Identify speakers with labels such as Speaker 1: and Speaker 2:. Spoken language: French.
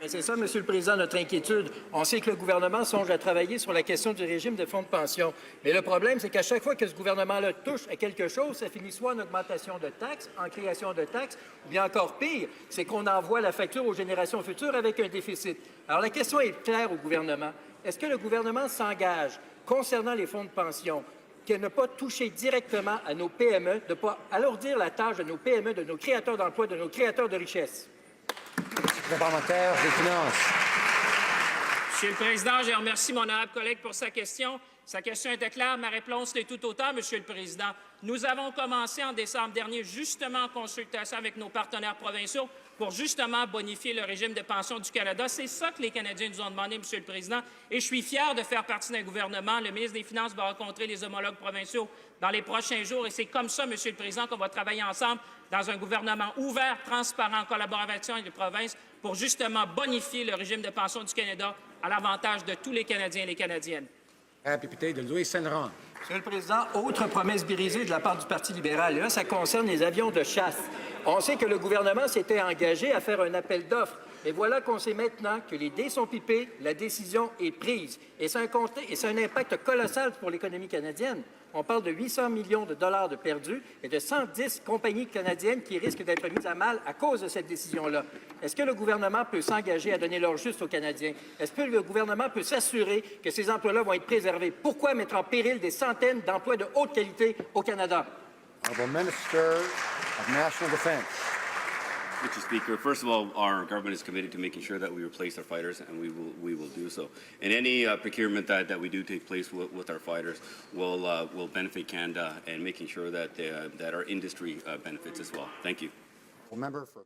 Speaker 1: C'est ça, Monsieur le Président, notre inquiétude. On sait que le gouvernement songe à travailler sur la question du régime de fonds de pension. Mais le problème, c'est qu'à chaque fois que ce gouvernement-là touche à quelque chose, ça finit soit en augmentation de taxes, en création de taxes, ou bien encore pire, c'est qu'on envoie la facture aux générations futures avec un déficit. Alors la question est claire au gouvernement. Est-ce que le gouvernement s'engage concernant les fonds de pension de ne pas toucher directement à nos PME, de ne pas alourdir la tâche de nos PME, de nos créateurs d'emplois, de nos créateurs de richesses?
Speaker 2: Parlementaire des Finances.
Speaker 3: Monsieur le Président, je remercie mon honorable collègue pour sa question. Sa question était claire, ma réponse l'est tout autant, Monsieur le Président. Nous avons commencé en décembre dernier, justement en consultation avec nos partenaires provinciaux, pour justement bonifier le régime de pension du Canada. C'est ça que les Canadiens nous ont demandé, Monsieur le Président, et je suis fier de faire partie d'un gouvernement. Le ministre des Finances va rencontrer les homologues provinciaux dans les prochains jours, et c'est comme ça, Monsieur le Président, qu'on va travailler ensemble dans un gouvernement ouvert, transparent, en collaboration avec les provinces, pour justement bonifier le régime de pension du Canada à l'avantage de tous les Canadiens et les Canadiennes.
Speaker 2: Député de Louis-Saint-Laurent.
Speaker 1: Monsieur le Président, autre promesse brisée de la part du Parti libéral. Et là, ça concerne les avions de chasse. On sait que le gouvernement s'était engagé à faire un appel d'offres. Et voilà qu'on sait maintenant que les dés sont pipés, la décision est prise. Et c'est un impact colossal pour l'économie canadienne. On parle de 800 millions de dollars de perdus et de 110 compagnies canadiennes qui risquent d'être mises à mal à cause de cette décision-là. Est-ce que le gouvernement peut s'engager à donner l'heure juste aux Canadiens? Est-ce que le gouvernement peut s'assurer que ces emplois-là vont être préservés? Pourquoi mettre en péril des centaines d'emplois de haute qualité au Canada?
Speaker 2: Honourable Minister of National Defence.
Speaker 4: Mr. Speaker, first of all, our government is committed to making sure that we replace our fighters, and we will do so. And any procurement that we do take place with our fighters will benefit Canada, and making sure that that our industry benefits as well. Thank you.
Speaker 2: Member for